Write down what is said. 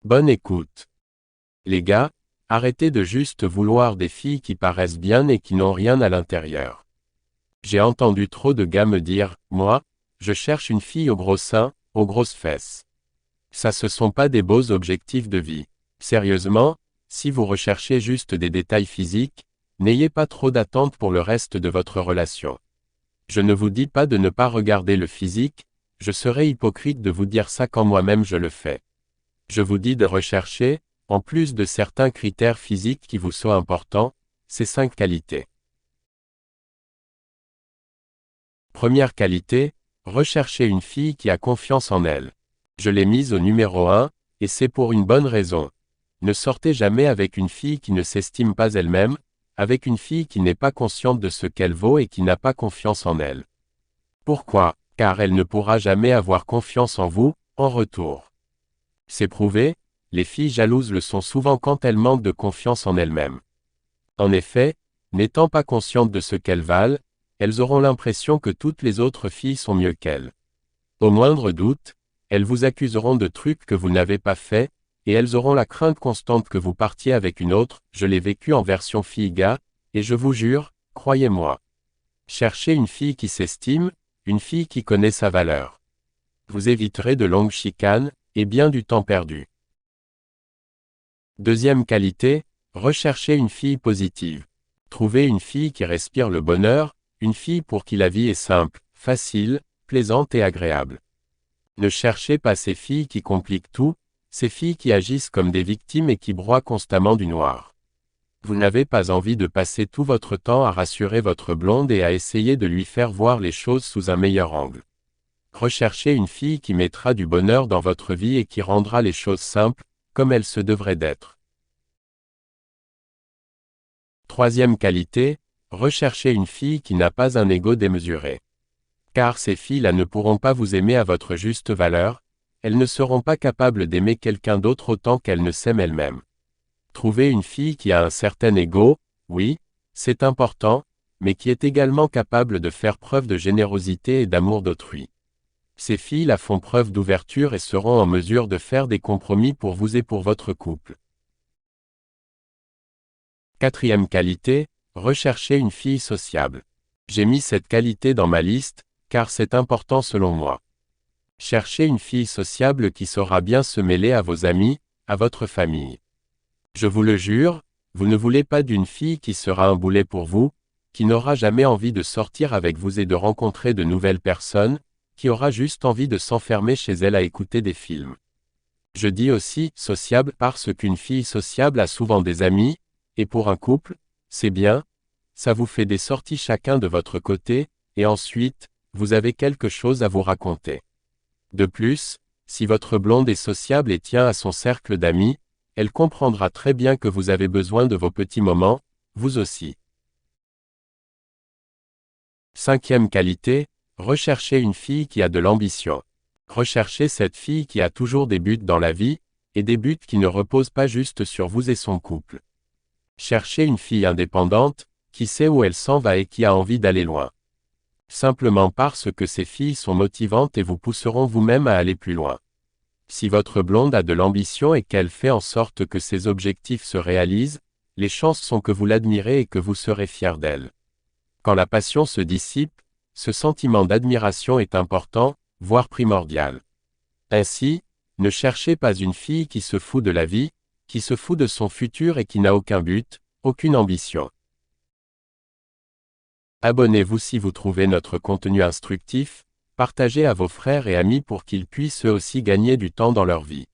Bonne écoute. Les gars, arrêtez de juste vouloir des filles qui paraissent bien et qui n'ont rien à l'intérieur. J'ai entendu trop de gars me dire, moi, je cherche une fille aux gros seins, aux grosses fesses. Ça ce sont pas des beaux objectifs de vie. Sérieusement, si vous recherchez juste des détails physiques, n'ayez pas trop d'attentes pour le reste de votre relation. Je ne vous dis pas de ne pas regarder le physique, je serais hypocrite de vous dire ça quand moi-même je le fais. Je vous dis de rechercher, en plus de certains critères physiques qui vous sont importants, ces 5 qualités. Première qualité, recherchez une fille qui a confiance en elle. Je l'ai mise au numéro 1, et c'est pour une bonne raison. Ne sortez jamais avec une fille qui ne s'estime pas elle-même, avec une fille qui n'est pas consciente de ce qu'elle vaut et qui n'a pas confiance en elle. Pourquoi? Car elle ne pourra jamais avoir confiance en vous, en retour. C'est prouvé, les filles jalouses le sont souvent quand elles manquent de confiance en elles-mêmes. En effet, n'étant pas conscientes de ce qu'elles valent, elles auront l'impression que toutes les autres filles sont mieux qu'elles. Au moindre doute, elles vous accuseront de trucs que vous n'avez pas fait, et elles auront la crainte constante que vous partiez avec une autre. Je l'ai vécu en version fille-gars, et je vous jure, croyez-moi. Cherchez une fille qui s'estime, une fille qui connaît sa valeur. Vous éviterez de longues chicanes, et bien du temps perdu. Deuxième qualité, recherchez une fille positive. Trouvez une fille qui respire le bonheur, une fille pour qui la vie est simple, facile, plaisante et agréable. Ne cherchez pas ces filles qui compliquent tout, ces filles qui agissent comme des victimes et qui broient constamment du noir. Vous n'avez pas envie de passer tout votre temps à rassurer votre blonde et à essayer de lui faire voir les choses sous un meilleur angle. Recherchez une fille qui mettra du bonheur dans votre vie et qui rendra les choses simples, comme elles se devraient d'être. Troisième qualité, recherchez une fille qui n'a pas un ego démesuré. Car ces filles-là ne pourront pas vous aimer à votre juste valeur, elles ne seront pas capables d'aimer quelqu'un d'autre autant qu'elles ne s'aiment elles-mêmes. Trouvez une fille qui a un certain ego, oui, c'est important, mais qui est également capable de faire preuve de générosité et d'amour d'autrui. Ces filles-là font preuve d'ouverture et seront en mesure de faire des compromis pour vous et pour votre couple. Quatrième qualité, recherchez une fille sociable. J'ai mis cette qualité dans ma liste, car c'est important selon moi. Cherchez une fille sociable qui saura bien se mêler à vos amis, à votre famille. Je vous le jure, vous ne voulez pas d'une fille qui sera un boulet pour vous, qui n'aura jamais envie de sortir avec vous et de rencontrer de nouvelles personnes, qui aura juste envie de s'enfermer chez elle à écouter des films. Je dis aussi sociable parce qu'une fille sociable a souvent des amis, et pour un couple, c'est bien, ça vous fait des sorties chacun de votre côté, et ensuite, vous avez quelque chose à vous raconter. De plus, si votre blonde est sociable et tient à son cercle d'amis, elle comprendra très bien que vous avez besoin de vos petits moments, vous aussi. Cinquième qualité, recherchez une fille qui a de l'ambition. Recherchez cette fille qui a toujours des buts dans la vie, et des buts qui ne reposent pas juste sur vous et son couple. Cherchez une fille indépendante, qui sait où elle s'en va et qui a envie d'aller loin. Simplement parce que ces filles sont motivantes et vous pousseront vous-même à aller plus loin. Si votre blonde a de l'ambition et qu'elle fait en sorte que ses objectifs se réalisent, les chances sont que vous l'admirez et que vous serez fier d'elle. Quand la passion se dissipe, ce sentiment d'admiration est important, voire primordial. Ainsi, ne cherchez pas une fille qui se fout de la vie, qui se fout de son futur et qui n'a aucun but, aucune ambition. Abonnez-vous si vous trouvez notre contenu instructif, partagez à vos frères et amis pour qu'ils puissent eux aussi gagner du temps dans leur vie.